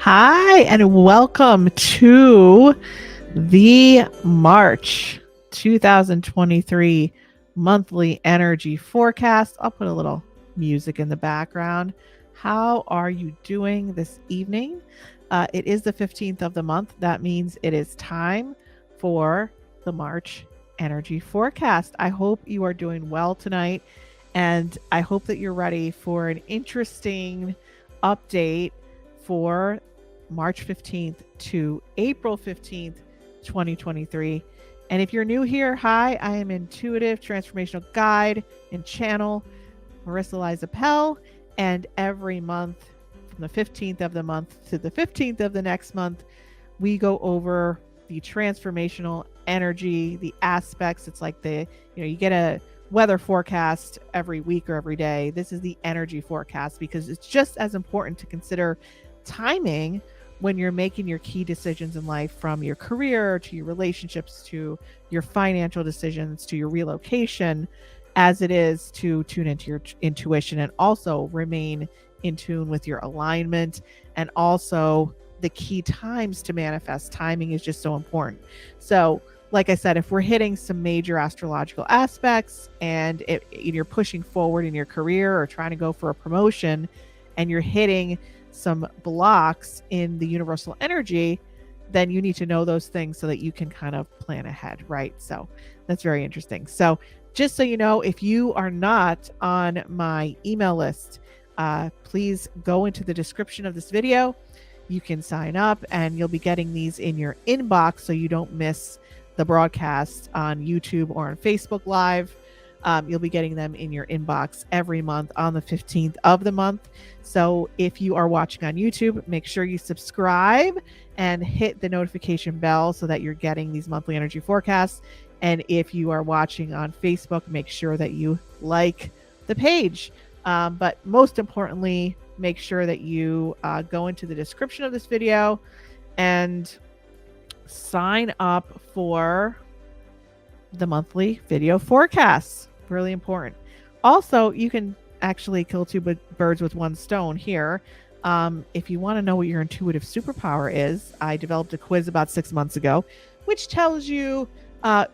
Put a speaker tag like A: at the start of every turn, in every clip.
A: Hi, and welcome to the March 2023 monthly energy forecast. I'll put a little music in the background. How are you doing this evening? It is the 15th of the month. That means it is time for the March energy forecast. I hope you are doing well tonight, and I hope that you're ready for an interesting update for March 15th to April 15th, 2023. And if you're new here, hi, I am intuitive transformational guide and channel, Marisa Liza Pell. And every month, from the 15th of the month to the 15th of the next month, we go over the transformational energy, the aspects. It's like you get a weather forecast every week or every day. This is the energy forecast because it's just as important to consider timing when you're making your key decisions in life, from your career to your relationships to your financial decisions to your relocation, as it is to tune into your intuition and also remain in tune with your alignment, and also the key times to manifest. Timing is just so important. So like I said, if we're hitting some major astrological aspects and you're pushing forward in your career or trying to go for a promotion and you're hitting some blocks in the universal energy, then you need to know those things so that you can kind of plan ahead, right? So that's very interesting. So just so you know, if you are not on my email list, please go into the description of this video. You can sign up and you'll be getting these in your inbox so you don't miss the broadcast on YouTube or on Facebook Live. You'll be getting them in your inbox every month on the 15th of the month. So if you are watching on YouTube, make sure you subscribe and hit the notification bell so that you're getting these monthly energy forecasts. And if you are watching on Facebook, make sure that you like the page. But most importantly, make sure that you go into the description of this video and sign up for the monthly video forecasts. Really important. Also, you can actually kill two birds with one stone here. If you want to know what your intuitive superpower is, I developed a quiz about 6 months ago, which tells you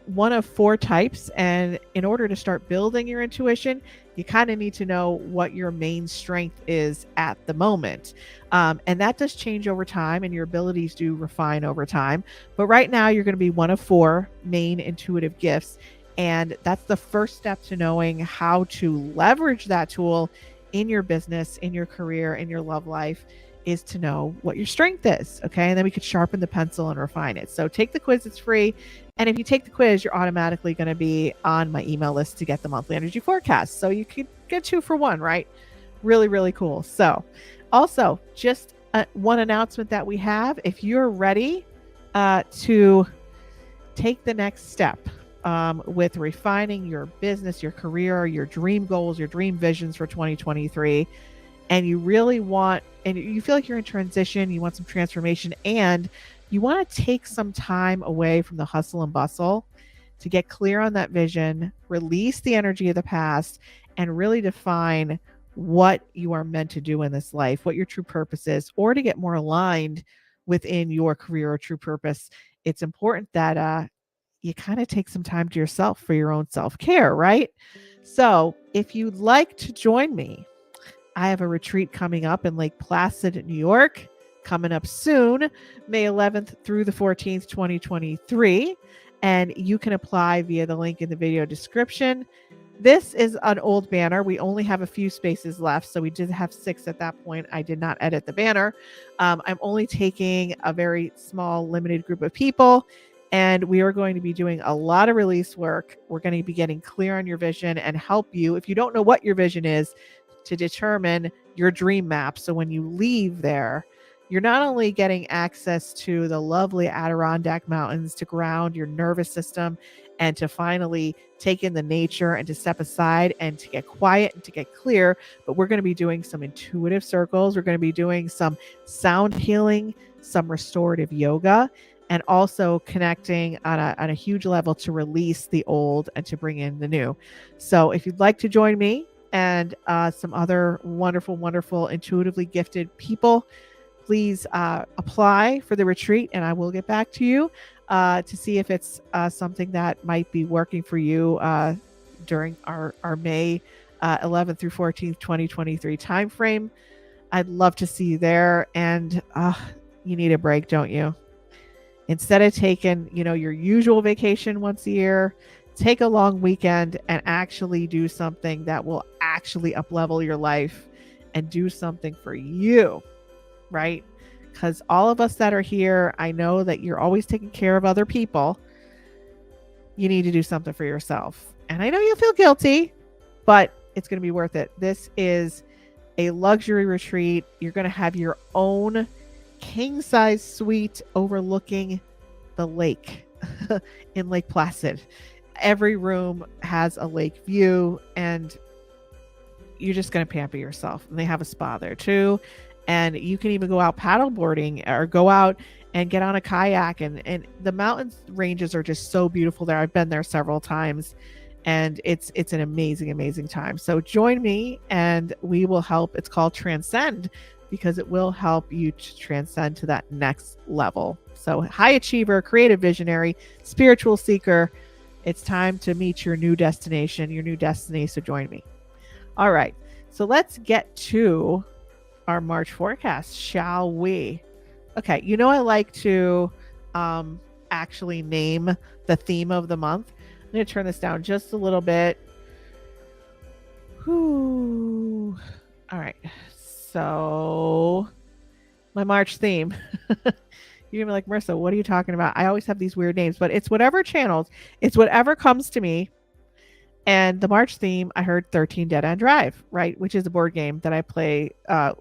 A: one of 4 types. And in order to start building your intuition, you kind of need to know what your main strength is at the moment. And that does change over time, and your abilities do refine over time. But right now, you're going to be one of 4 main intuitive gifts. And that's the first step to knowing how to leverage that tool in your business, in your career, in your love life, is to know what your strength is. Okay. And then we could sharpen the pencil and refine it. So take the quiz, it's free. And if you take the quiz, you're automatically going to be on my email list to get the monthly energy forecast. So you could get 2 for 1, right? Really, really cool. So also, just one announcement that we have: if you're ready to take the next step with refining your business, your career, your dream goals, your dream visions for 2023, and you really want, and you feel like you're in transition, you want some transformation, and you want to take some time away from the hustle and bustle to get clear on that vision, release the energy of the past, and really define what you are meant to do in this life, what your true purpose is, or to get more aligned within your career or true purpose, it's important that you kind of take some time to yourself for your own self-care, right? So if you'd like to join me, I have a retreat coming up in Lake Placid, New York, coming up soon, May 11th through the 14th, 2023. And you can apply via the link in the video description. This is an old banner. We only have a few spaces left. So we did have 6 at that point. I did not edit the banner. I'm only taking a very small, limited group of people. And we are going to be doing a lot of release work. We're going to be getting clear on your vision and help you, if you don't know what your vision is, to determine your dream map. So when you leave there, you're not only getting access to the lovely Adirondack Mountains to ground your nervous system and to finally take in the nature and to step aside and to get quiet and to get clear, but we're going to be doing some intuitive circles. We're going to be doing some sound healing, some restorative yoga, and also connecting on a huge level to release the old and to bring in the new. So if you'd like to join me and some other wonderful, wonderful, intuitively gifted people, please apply for the retreat, and I will get back to you to see if it's something that might be working for you during our May 11th through 14th, 2023 timeframe. I'd love to see you there, and you need a break, don't you? Instead of taking, your usual vacation once a year, take a long weekend and actually do something that will actually up-level your life and do something for you. Right? Because all of us that are here, I know that you're always taking care of other people. You need to do something for yourself. And I know you feel guilty, but it's going to be worth it. This is a luxury retreat. You're going to have your own king-size suite overlooking the lake in Lake Placid. Every room has a lake view, and you're just going to pamper yourself. And they have a spa there too. And you can even go out paddleboarding or go out and get on a kayak. And the mountain ranges are just so beautiful there. I've been there several times, and it's an amazing, amazing time. So join me and we will help. It's called Transcend because it will help you to transcend to that next level. So high achiever, creative visionary, spiritual seeker, it's time to meet your new destination, your new destiny. So join me. All right. So let's get to our March forecast, shall we? Okay, I like to actually name the theme of the month. I'm going to turn this down just a little bit. Whew. All right, so my March theme. You're going to be like, Marissa, what are you talking about? I always have these weird names, but it's whatever channels, it's whatever comes to me. And the March theme, I heard 13 Dead End Drive, right? Which is a board game that I play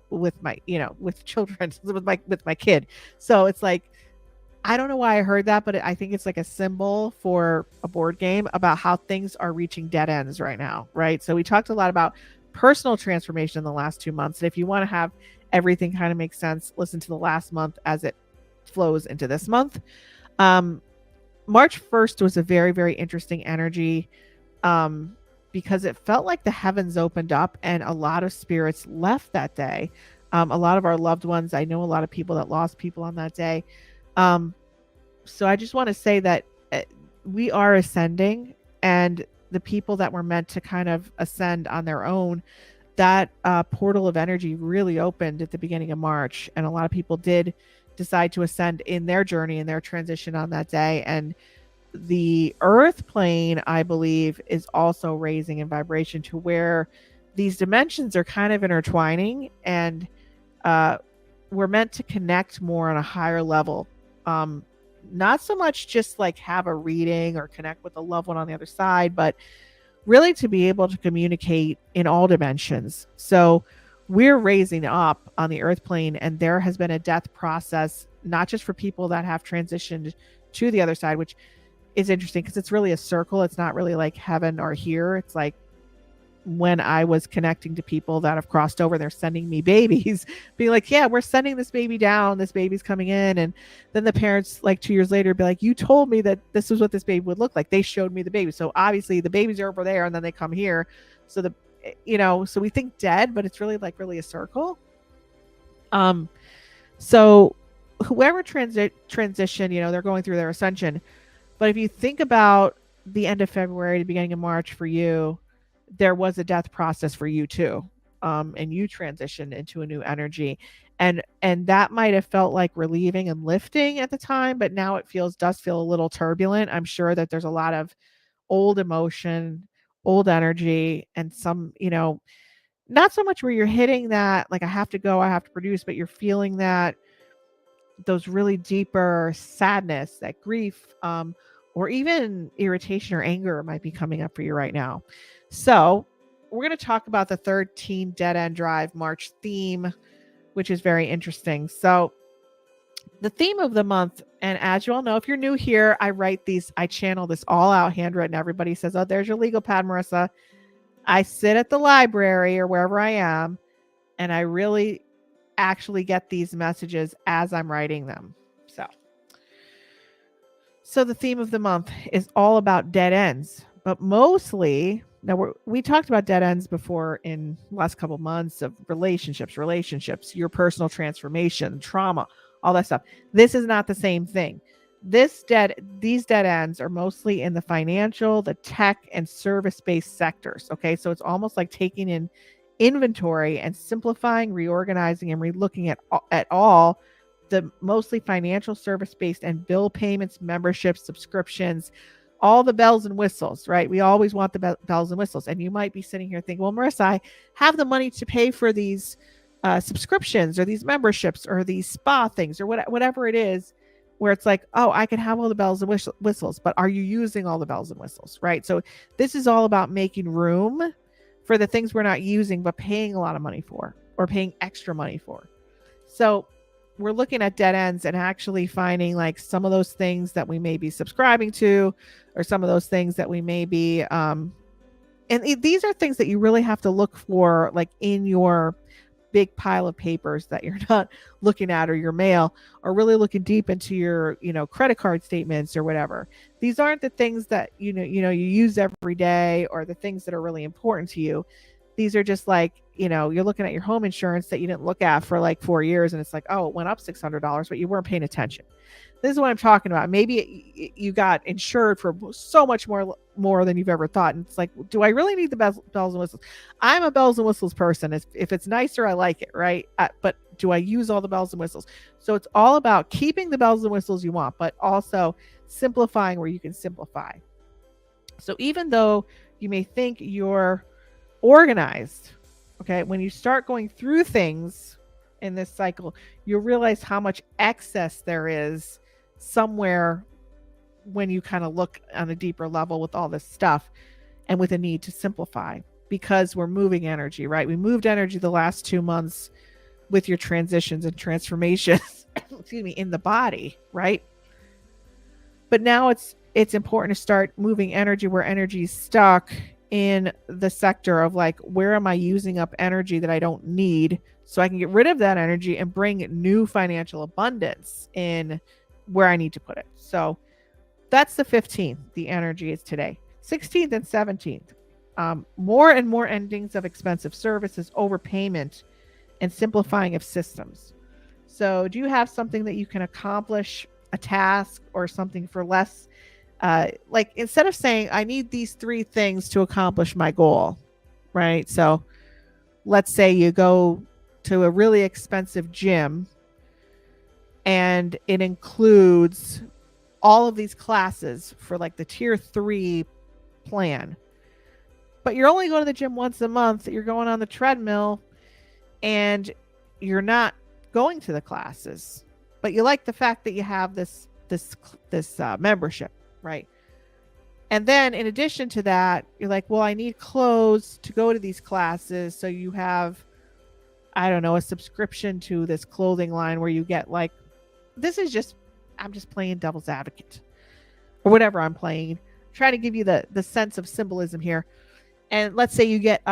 A: with my, with children, with my kid. So it's like, I don't know why I heard that, but I think it's like a symbol for a board game about how things are reaching dead ends right now, right? So we talked a lot about personal transformation in the last 2 months. And if you want to have everything kind of make sense, listen to the last month as it flows into this month. March 1st was a very, very interesting energy. Because it felt like the heavens opened up and a lot of spirits left that day. A lot of our loved ones, I know a lot of people that lost people on that day. So I just want to say that we are ascending, and the people that were meant to kind of ascend on their own, that portal of energy really opened at the beginning of March. And a lot of people did decide to ascend in their journey and their transition on that day. And the earth plane, I believe, is also raising in vibration to where these dimensions are kind of intertwining, and we're meant to connect more on a higher level. Not so much just like have a reading or connect with a loved one on the other side, but really to be able to communicate in all dimensions. So we're raising up on the earth plane, and there has been a death process, not just for people that have transitioned to the other side, which is interesting because it's really a circle. It's not really like heaven or here. It's like when I was connecting to people that have crossed over, they're sending me babies, being like, yeah, we're sending this baby down. This baby's coming in. And then the parents, like 2 years later, be like, you told me that this is what this baby would look like. They showed me the baby. So obviously the babies are over there and then they come here. So so we think dead, but it's really a circle. So whoever transition, they're going through their ascension. But if you think about the end of February, the beginning of March for you, there was a death process for you too. And you transitioned into a new energy. And that might have felt like relieving and lifting at the time, but now it does feel a little turbulent. I'm sure that there's a lot of old emotion, old energy, and some, not so much where you're hitting that, like, I have to go, I have to produce, but you're feeling that, those really deeper sadness, that grief, or even irritation or anger might be coming up for you right now. So, we're going to talk about the 13 Dead End Drive March theme, which is very interesting. So, the theme of the month, and as you all know, if you're new here, I channel this all out handwritten. Everybody says, oh, there's your legal pad, Marissa. I sit at the library or wherever I am, and I really actually get these messages as I'm writing them. So the theme of the month is all about dead ends, but mostly, now we talked about dead ends before in the last couple of months of relationships, your personal transformation, trauma, all that stuff. This is not the same thing. These dead ends are mostly in the financial, the tech, and service-based sectors. Okay, so it's almost like taking in inventory and simplifying, reorganizing, and relooking at all the mostly financial service-based and bill payments, memberships, subscriptions, all the bells and whistles, right? We always want the bells and whistles. And you might be sitting here thinking, well, Marissa, I have the money to pay for these subscriptions or these memberships or these spa things or whatever it is, where it's like, oh, I can have all the bells and whistles, but are you using all the bells and whistles, right? So this is all about making room for the things we're not using, but paying a lot of money for or paying extra money for. So we're looking at dead ends and actually finding like some of those things that we may be subscribing to, or some of those things that we may be, and these are things that you really have to look for, like in your big pile of papers that you're not looking at, or your mail, or really looking deep into your, credit card statements or whatever. These aren't the things that, you use every day, or the things that are really important to you. These are just like, you're looking at your home insurance that you didn't look at for like 4 years, and it's like, oh, it went up $600, but you weren't paying attention. This is what I'm talking about. Maybe you got insured for so much more than you've ever thought. And it's like, do I really need the bells and whistles? I'm a bells and whistles person. If it's nicer, I like it, right? But do I use all the bells and whistles? So it's all about keeping the bells and whistles you want, but also simplifying where you can simplify. So even though you may think you're organized, okay, when you start going through things in this cycle, you'll realize how much excess there is somewhere when you kind of look on a deeper level with all this stuff, and with a need to simplify, because we're moving energy, right? We moved energy the last 2 months with your transitions and transformations excuse me, in the body, right? But now it's important to start moving energy where energy is stuck in the sector of like, where am I using up energy that I don't need, so I can get rid of that energy and bring new financial abundance in where I need to put it. So that's the 15th. The energy is today. 16th and 17th. More and more endings of expensive services, overpayment, and simplifying of systems. So do you have something that you can accomplish, a task or something for less? Like, instead of saying, I need these 3 things to accomplish my goal, right? So let's say you go to a really expensive gym and it includes all of these classes for like the tier 3 plan, but you're only going to the gym once a month. You're going on the treadmill and you're not going to the classes, but you like the fact that you have this membership, right? And then in addition to that, you're like, well, I need clothes to go to these classes. So you have, I don't know, a subscription to this clothing line where you get like, I'm just playing devil's advocate or whatever I'm playing, trying to give you the sense of symbolism here. And let's say you get,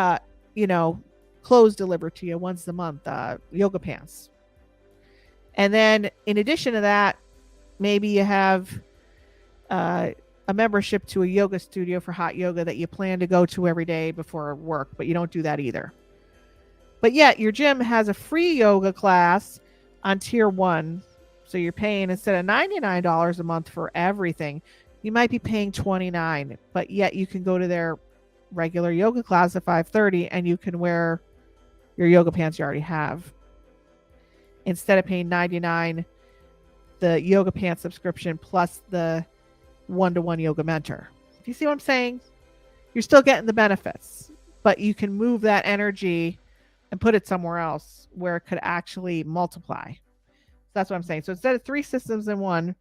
A: clothes delivered to you once a month, yoga pants. And then in addition to that, maybe you have a membership to a yoga studio for hot yoga that you plan to go to every day before work, but you don't do that either. But yet your gym has a free yoga class on tier 1. So you're paying, instead of $99 a month for everything, you might be paying $29, but yet you can go to their regular yoga class at $530 and you can wear your yoga pants you already have. instead of paying $99, the yoga pants subscription plus the one-to-one yoga mentor. Do you see what I'm saying? You're still getting the benefits, but you can move that energy and put it somewhere else where it could actually multiply. That's what I'm saying. So instead of 3 systems in one,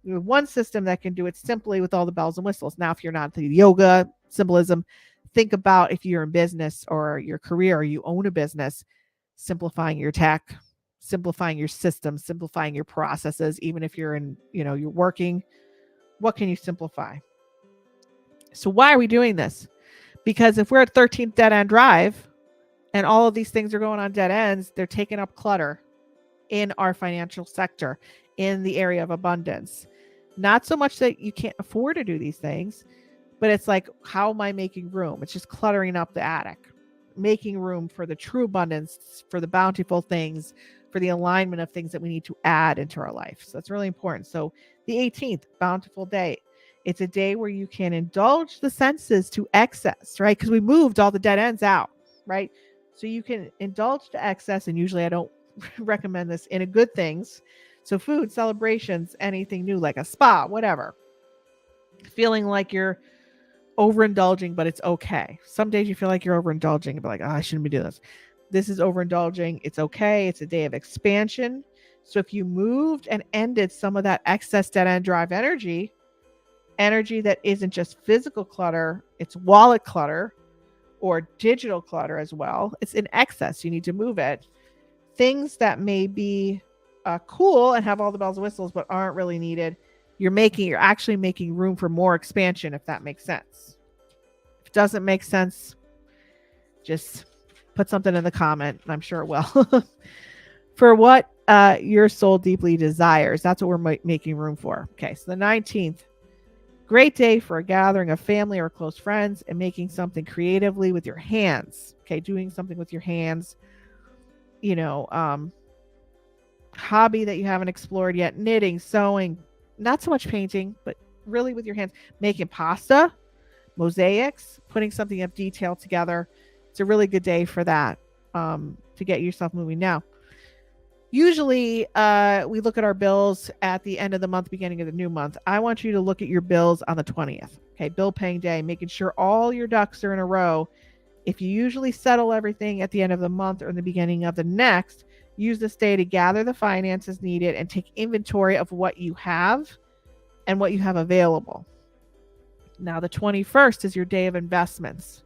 A: you have one system that can do it simply with all the bells and whistles. Now, if you're not into yoga, symbolism, think about if you're in business or your career or you own a business, simplifying your tech, simplifying your systems, simplifying your processes. Even if you're in, you're working, what can you simplify? So why are we doing this? Because if we're at 13th dead end drive and all of these things are going on dead ends, they're taking up clutter in our financial sector, in the area of abundance. Not so much that you can't afford to do these things, but it's like, how am I making room? It's just cluttering up the attic, making room for the true abundance, for the bountiful things, for the alignment of things that we need to add into our life. So that's really important. So the 18th, bountiful day. It's a day where you can indulge the senses to excess, right? Because we moved all the dead ends out, right? So you can indulge to excess. And usually I don't recommend this in a good things. So food, celebrations, anything new, like a spa, whatever. Feeling like you're overindulging, but it's okay. Some days you feel like you're overindulging and be like, I shouldn't be doing this. This is overindulging. It's okay. It's a day of expansion. So if you moved and ended some of that excess dead end drive energy that isn't just physical clutter, it's wallet clutter or digital clutter as well. It's in excess. You need to move it. Things that may be cool and have all the bells and whistles, but aren't really needed. You're actually making room for more expansion, if that makes sense. If it doesn't make sense, just put something in the comment, and I'm sure it will. For what your soul deeply desires. That's what we're making room for. Okay, so the 19th, great day for a gathering of family or close friends and making something creatively with your hands. Okay, doing something with your hands. Hobby that you haven't explored yet, knitting, sewing, not so much painting, but really with your hands, making pasta, mosaics, putting something of detail together. It's a really good day for that, to get yourself moving. Now, usually we look at our bills at the end of the month, beginning of the new month. I want you to look at your bills on the 20th. Okay, bill paying day, making sure all your ducks are in a row. If you usually settle everything at the end of the month or in the beginning of the next, use this day to gather the finances needed and take inventory of what you have and what you have available. Now, the 21st is your day of investments.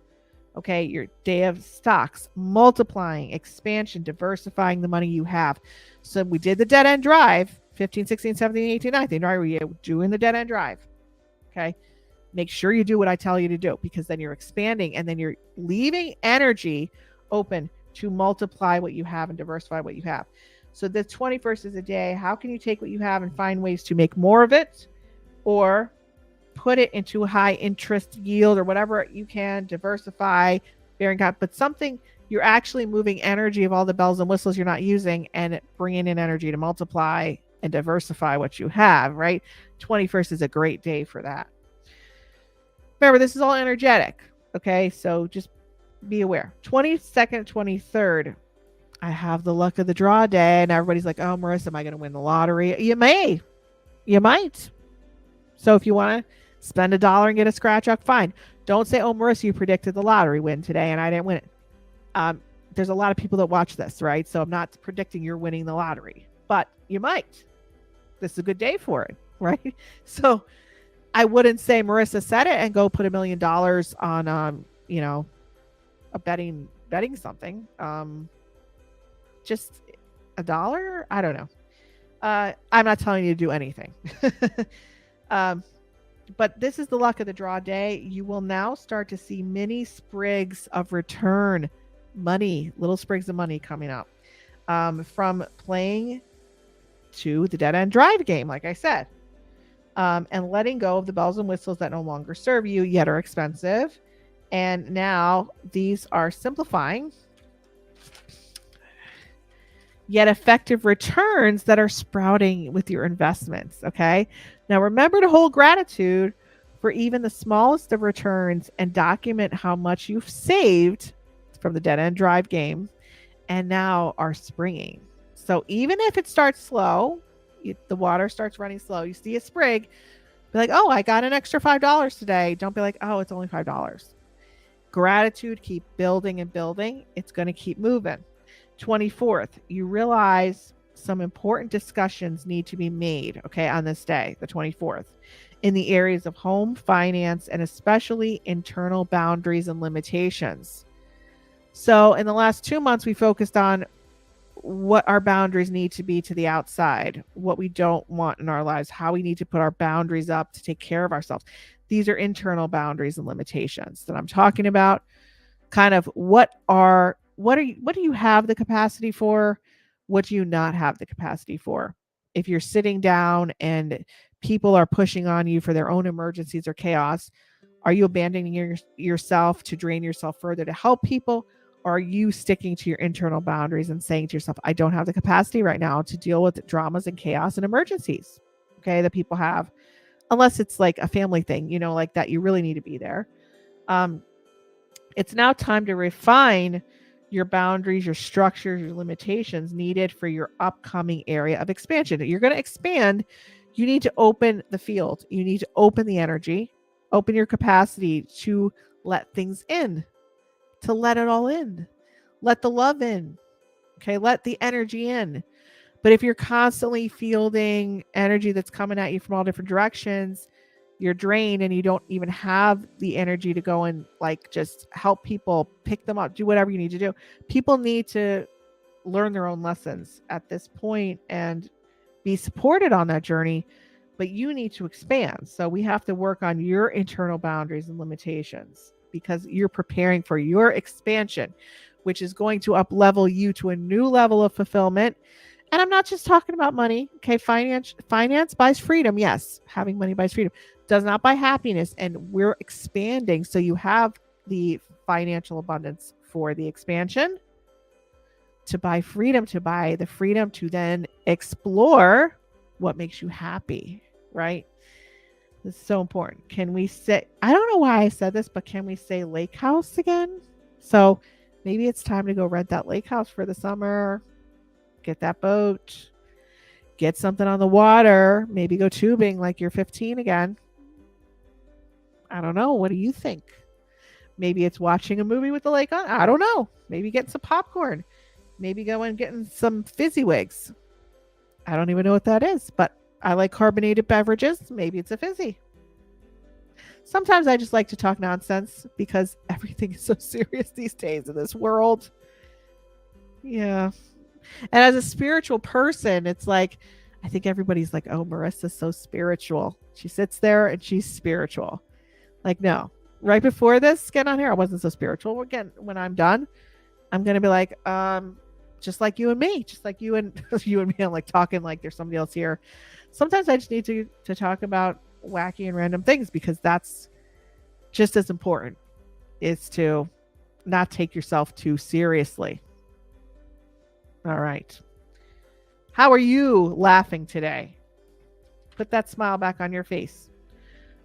A: Okay, your day of stocks, multiplying, expansion, diversifying the money you have. So we did the dead end drive, 15, 16, 17, 18, 19, right? We're doing the dead end drive. Okay, make sure you do what I tell you to do, because then you're expanding and then you're leaving energy open to multiply what you have and diversify what you have. So the 21st is a day. How can you take what you have and find ways to make more of it, or put it into a high interest yield, or whatever you can, diversify, bearing cap, but something you're actually moving energy of all the bells and whistles you're not using and bringing in energy to multiply and diversify what you have, right? 21st is a great day for that. Remember, this is all energetic. Okay, so just be aware. 22nd, 23rd, I have the luck of the draw day, and everybody's like, oh, Marisa, am I going to win the lottery? You might. So if you want to spend $1 and get a scratch off, fine. Don't say, oh, Marisa, you predicted the lottery win today and I didn't win it. There's a lot of people that watch this, right? So I'm not predicting you're winning the lottery, but you might. This is a good day for it, right? So I wouldn't say Marisa said it and go put $1 million on, a betting something. Just $1. I don't know. I'm not telling you to do anything. But this is the luck of the draw day. You will now start to see mini sprigs of return money, little sprigs of money coming up, from playing to the dead end drive game, like I said, and letting go of the bells and whistles that no longer serve you yet are expensive. And now these are simplifying yet effective returns that are sprouting with your investments. Okay. Now remember to hold gratitude for even the smallest of returns and document how much you've saved from the dead end drive game and now are springing. So even if it starts slow, the water starts running slow, you see a sprig, be like, oh, I got an extra $5 today. Don't be like, oh, it's only $5. Gratitude, keep building and building. It's going to keep moving. 24th, you realize some important discussions need to be made, okay, on this day, the 24th, in the areas of home, finance, and especially internal boundaries and limitations. So in the last 2 months, we focused on what our boundaries need to be to the outside, what we don't want in our lives, how we need to put our boundaries up to take care of ourselves. These are internal boundaries and limitations that I'm talking about. Kind of what do you have the capacity for? What do you not have the capacity for? If you're sitting down and people are pushing on you for their own emergencies or chaos, are you abandoning yourself to drain yourself further to help people? Or are you sticking to your internal boundaries and saying to yourself, I don't have the capacity right now to deal with dramas and chaos and emergencies, okay, that people have, unless it's like a family thing, like that you really need to be there. It's now time to refine your boundaries, your structures, your limitations needed for your upcoming area of expansion. You're going to expand. You need to open the field. You need to open the energy, open your capacity to let things in, to let it all in. Let the love in. Okay. Let the energy in. But if you're constantly fielding energy that's coming at you from all different directions, you're drained and you don't even have the energy to go and like just help people, pick them up, do whatever you need to do. People need to learn their own lessons at this point and be supported on that journey, but you need to expand. So we have to work on your internal boundaries and limitations because you're preparing for your expansion, which is going to up level you to a new level of fulfillment. And I'm not just talking about money. Okay. Finance buys freedom. Yes. Having money buys freedom. Does not buy happiness. And we're expanding. So you have the financial abundance for the expansion, to buy freedom, to buy the freedom to then explore what makes you happy, right? This is so important. Can we say, I don't know why I said this, but can we say lake house again? So maybe it's time to go rent that lake house for the summer, get that boat, get something on the water, maybe go tubing like you're 15 again. I don't know. What do you think? Maybe it's watching a movie with the lake on. I don't know. Maybe getting some popcorn. Maybe going and getting some fizzy wigs. I don't even know what that is, but I like carbonated beverages. Maybe it's a fizzy. Sometimes I just like to talk nonsense because everything is so serious these days in this world. Yeah. And as a spiritual person, it's like, I think everybody's like, oh, Marisa's so spiritual. She sits there and she's spiritual. Like, no, right before this, get on here, I wasn't so spiritual. Again, when I'm done, I'm going to be like, just like you and me, just like you and you and me. I'm like talking like there's somebody else here. Sometimes I just need to talk about wacky and random things because that's just as important, is to not take yourself too seriously. All right. How are you laughing today? Put that smile back on your face.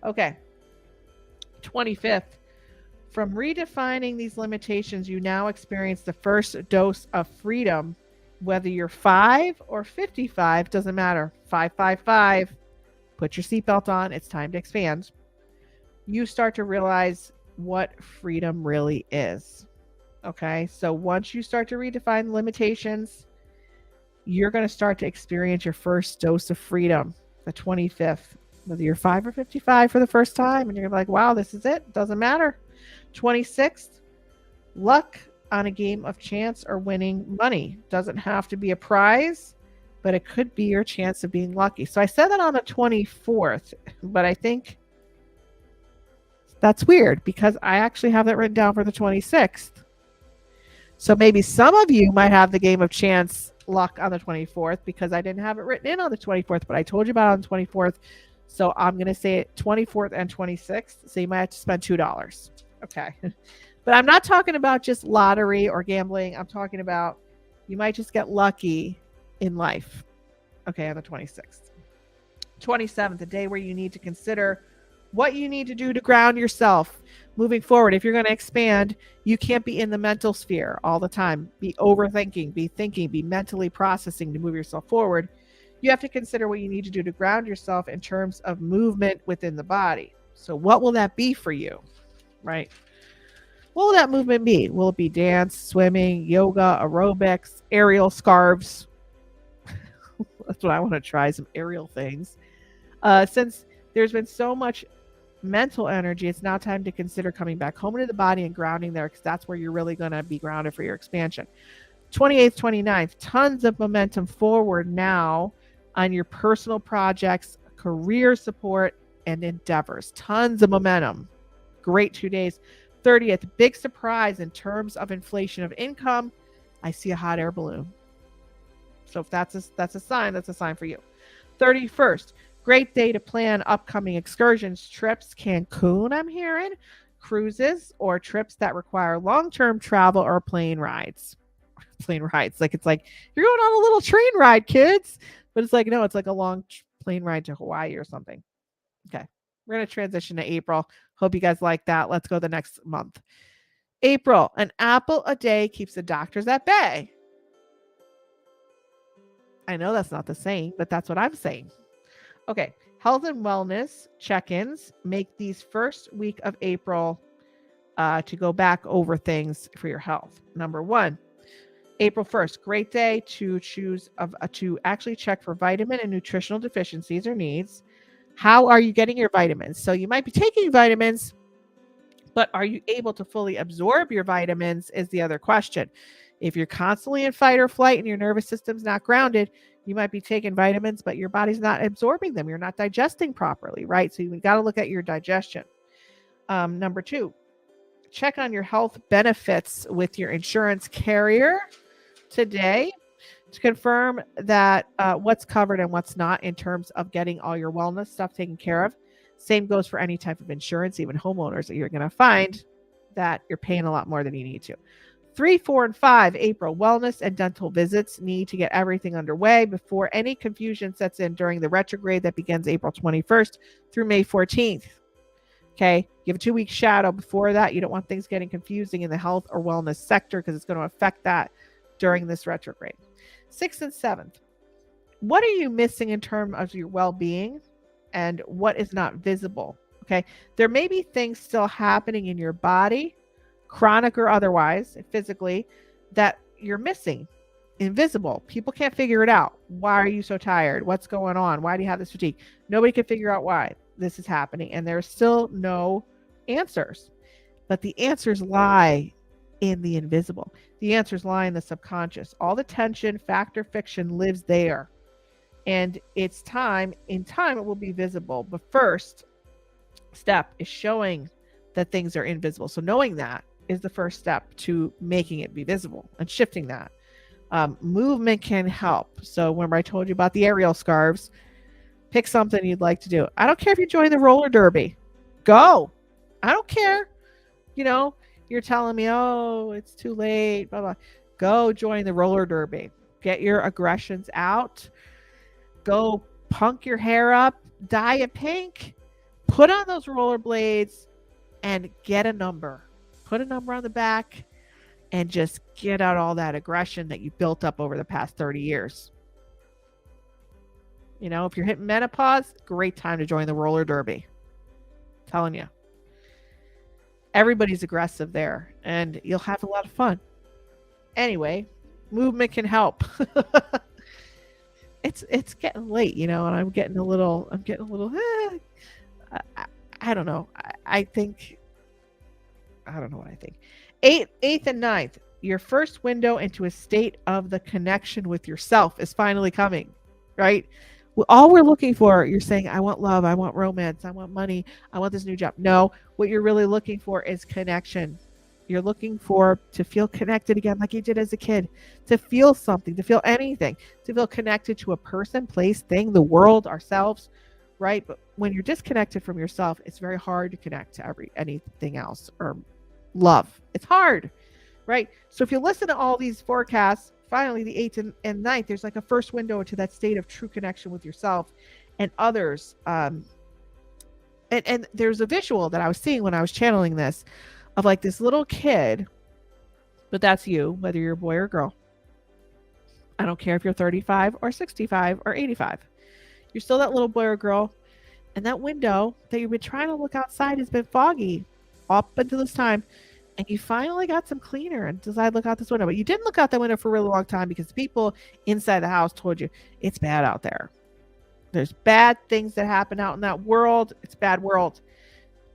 A: Okay. 25th. From redefining these limitations, you now experience the first dose of freedom. Whether you're 5 or 55, doesn't matter. 555. Put your seatbelt on. It's time to expand. You start to realize what freedom really is. Okay, so once you start to redefine limitations, you're going to start to experience your first dose of freedom, the 25th, whether you're 5 or 55 for the first time, and you're like, wow, this is it. Doesn't matter. 26th, luck on a game of chance or winning money. Doesn't have to be a prize, but it could be your chance of being lucky. So I said that on the 24th, but I think that's weird because I actually have that written down for the 26th. So maybe some of you might have the game of chance luck on the 24th because I didn't have it written in on the 24th, but I told you about it on the 24th. So I'm going to say it 24th and 26th. So you might have to spend $2. Okay. But I'm not talking about just lottery or gambling. I'm talking about you might just get lucky in life. Okay. On the 26th. 27th, the day where you need to consider what you need to do to ground yourself, Moving forward, if you're going to expand, you can't be in the mental sphere all the time. Be overthinking, be thinking, be mentally processing to move yourself forward. You have to consider what you need to do to ground yourself in terms of movement within the body. So, what will that be for you? Right? What will that movement be? Will it be dance, swimming, yoga, aerobics, aerial scarves? That's what I want to try, some aerial things. Since there's been so much mental energy, it's now time to consider coming back home into the body and grounding there, because that's where you're really going to be grounded for your expansion. 28th, 29th, tons of momentum forward now on your personal projects, career support, and endeavors. Tons of momentum. Great 2 days. 30th, big surprise in terms of inflation of income. I see a hot air balloon. So if that's a sign for you. 31st, great day to plan upcoming excursions, trips, Cancun, I'm hearing, cruises, or trips that require long-term travel or plane rides. Like, it's like, you're going on a little train ride, kids. But it's like, no, it's like a long plane ride to Hawaii or something. Okay. We're going to transition to April. Hope you guys like that. Let's go the next month. April, an apple a day keeps the doctors at bay. I know that's not the same, but that's what I'm saying. Okay. Health and wellness check-ins. Make these first week of April to go back over things for your health. Number 1, April 1st, great day to choose to actually check for vitamin and nutritional deficiencies or needs. How are you getting your vitamins? So you might be taking vitamins, but are you able to fully absorb your vitamins is the other question. If you're constantly in fight or flight and your nervous system's not grounded, you might be taking vitamins, but your body's not absorbing them. You're not digesting properly, right? So you've got to look at your digestion. Number 2, check on your health benefits with your insurance carrier today to confirm that what's covered and what's not in terms of getting all your wellness stuff taken care of. Same goes for any type of insurance, even homeowners, that you're going to find that you're paying a lot more than you need to. 3, 4, and 5, April, wellness and dental visits. Need to get everything underway before any confusion sets in during the retrograde that begins April 21st through May 14th. Okay, you have a 2-week shadow before that. You don't want things getting confusing in the health or wellness sector because it's going to affect that during this retrograde. 6th and 7th, what are you missing in terms of your well-being and what is not visible? Okay, there may be things still happening in your body, chronic or otherwise, physically, that you're missing, invisible. People can't figure it out. Why are you so tired? What's going on? Why do you have this fatigue? Nobody can figure out why this is happening, and there's still no answers. But the answers lie in the invisible. The answers lie in the subconscious. All the tension, fact or fiction lives there. And it's time, in time, it will be visible. The first step is showing that things are invisible. So knowing that is the first step to making it be visible and shifting that. Movement can help. So remember I told you about the aerial scarves. Pick something you'd like to do. I don't care if you join the roller derby. Go. I don't care. You know, you're telling me, oh, it's too late, blah, blah. Go join the roller derby. Get your aggressions out. Go punk your hair up. Dye it pink. Put on those rollerblades and get a number. Put a number on the back and just get out all that aggression that you built up over the past 30 years. You know, if you're hitting menopause, great time to join the roller derby. I'm telling you. Everybody's aggressive there and you'll have a lot of fun. Anyway, movement can help. It's getting late, you know, and I'm getting a little, I don't know. I don't know what I think. 8th and 9th, your first window into a state of the connection with yourself is finally coming, right? All we're looking for, you're saying, I want love, I want romance, I want money, I want this new job. No, what you're really looking for is connection. You're looking for to feel connected again like you did as a kid, to feel something, to feel anything, to feel connected to a person, place, thing, the world, ourselves, right? But when you're disconnected from yourself, it's very hard to connect to anything else or love. It's hard, right? So if you listen to all these forecasts, finally the 8th and 9th, there's like a first window into that state of true connection with yourself and others. And there's a visual that I was seeing when I was channeling this of like this little kid, but that's you, whether you're a boy or a girl. I don't care if you're 35 or 65 or 85. You're still that little boy or girl. And that window that you've been trying to look outside has been foggy up until this time. And you finally got some cleaner and decided to look out this window. But you didn't look out that window for a really long time because the people inside the house told you it's bad out there. There's bad things that happen out in that world. It's a bad world.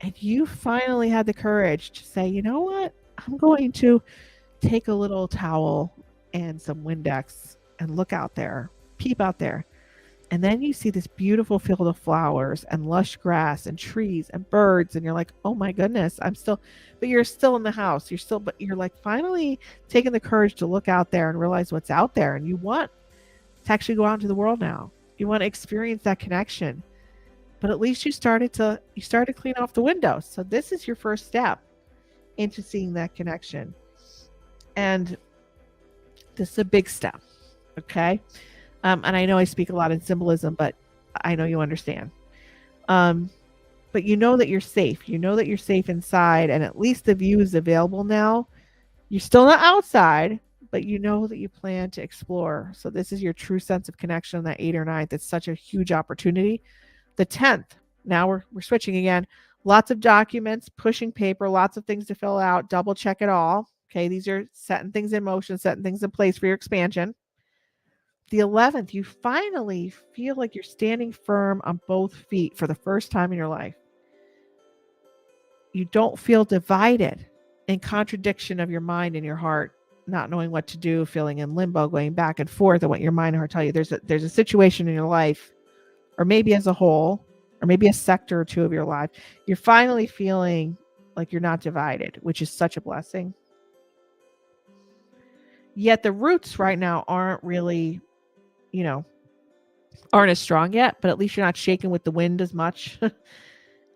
A: And you finally had the courage to say, you know what? I'm going to take a little towel and some Windex and look out there, peep out there. And then you see this beautiful field of flowers and lush grass and trees and birds. And you're like, oh my goodness, but you're still in the house. But you're like finally taking the courage to look out there and realize what's out there. And you want to actually go out into the world now. You want to experience that connection. But at least you started to clean off the windows. So this is your first step into seeing that connection. And this is a big step. Okay. And I know I speak a lot in symbolism, but I know you understand. But you know that you're safe. You know that you're safe inside, and at least the view is available now. You're still not outside, but you know that you plan to explore. So this is your true sense of connection on that 8th or 9th. It's such a huge opportunity. The 10th, now we're switching again. Lots of documents, pushing paper, lots of things to fill out, double check it all. Okay, these are setting things in motion, setting things in place for your expansion. The 11th, you finally feel like you're standing firm on both feet for the first time in your life. You don't feel divided in contradiction of your mind and your heart, not knowing what to do, feeling in limbo, going back and forth and what your mind and heart tell you. There's a situation in your life, or maybe as a whole, or maybe a sector or two of your life. You're finally feeling like you're not divided, which is such a blessing. Yet the roots right now aren't really, aren't as strong yet, but at least you're not shaking with the wind as much.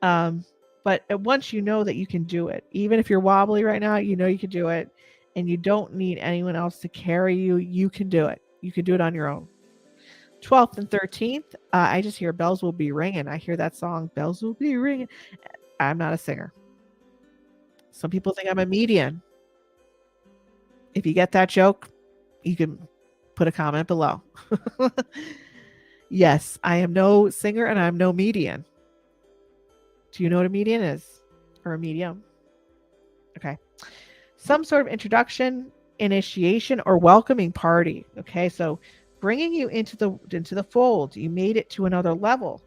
A: But once you know that you can do it, even if you're wobbly right now, you know you can do it, and you don't need anyone else to carry you. You can do it. You can do it on your own. 12th and 13th, I just hear bells will be ringing. I hear that song, bells will be ringing. I'm not a singer. Some people think I'm a medium. If you get that joke, you can put a comment below. Yes, I am no singer and I'm no medium. Do you know what a medium is? Or a medium? Okay. Some sort of introduction, initiation, or welcoming party. Okay, so bringing you into the fold. You made it to another level.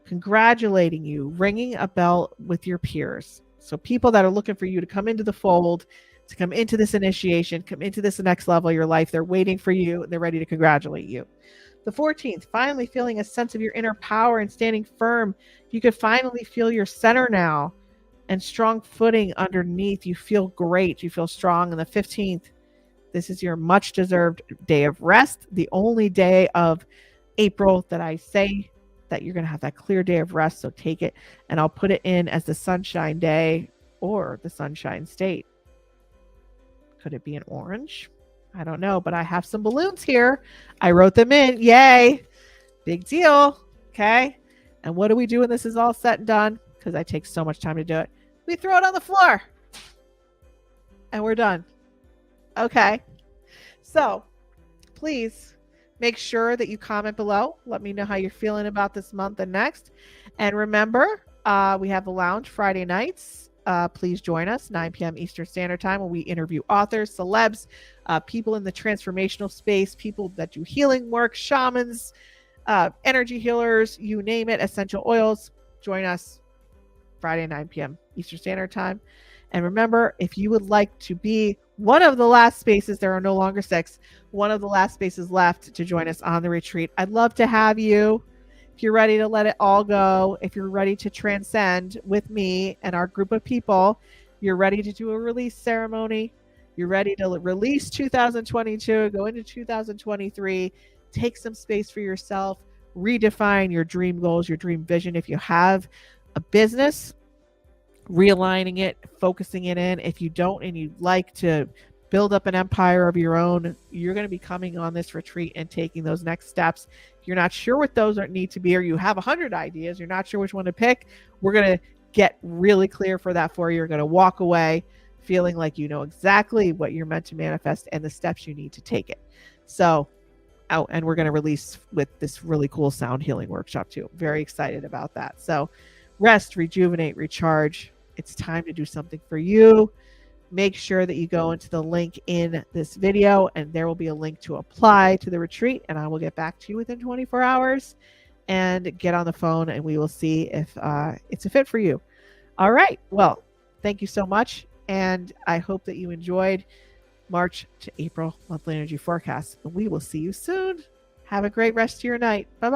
A: Congratulating you, ringing a bell with your peers. So people that are looking for you to come into the fold, to come into this initiation, come into this next level of your life. They're waiting for you. They're ready to congratulate you. The 14th, finally feeling a sense of your inner power and standing firm. You could finally feel your center now and strong footing underneath. You feel great. You feel strong. And the 15th, this is your much deserved day of rest. The only day of April that I say that you're going to have that clear day of rest. So take it, and I'll put it in as the sunshine day or the sunshine state. Could it be an orange? I don't know, but I have some balloons here. I wrote them in. Yay. Big deal. Okay. And what do we do when this is all set and done? Because I take so much time to do it. We throw it on the floor. And we're done. Okay. So please make sure that you comment below. Let me know how you're feeling about this month and next. And remember, we have the lounge Friday nights. Please join us 9 p.m. Eastern Standard Time, when we interview authors, celebs, people in the transformational space, people that do healing work, shamans, energy healers, you name it, essential oils. Join us Friday 9 p.m. Eastern Standard Time. And remember, if you would like to be one of the last spaces, there are no longer 6, one of the last spaces left to join us on the retreat. I'd love to have you. If you're ready to let it all go, if you're ready to transcend with me and our group of people, you're ready to do a release ceremony, you're ready to release 2022, go into 2023, take some space for yourself, redefine your dream goals, your dream vision. If you have a business, realigning it, focusing it in. If you don't and you'd like to build up an empire of your own. You're going to be coming on this retreat and taking those next steps. If you're not sure what those need to be, or you have 100 ideas, you're not sure which one to pick, we're going to get really clear for that for you. You're going to walk away feeling like you know exactly what you're meant to manifest and the steps you need to take it. So, and we're going to release with this really cool sound healing workshop too. Very excited about that. So rest, rejuvenate, recharge. It's time to do something for you. Make sure that you go into the link in this video, and there will be a link to apply to the retreat, and I will get back to you within 24 hours and get on the phone, and we will see if it's a fit for you. All right. Well, thank you so much, and I hope that you enjoyed March to April monthly energy forecast. We will see you soon. Have a great rest of your night. Bye-bye.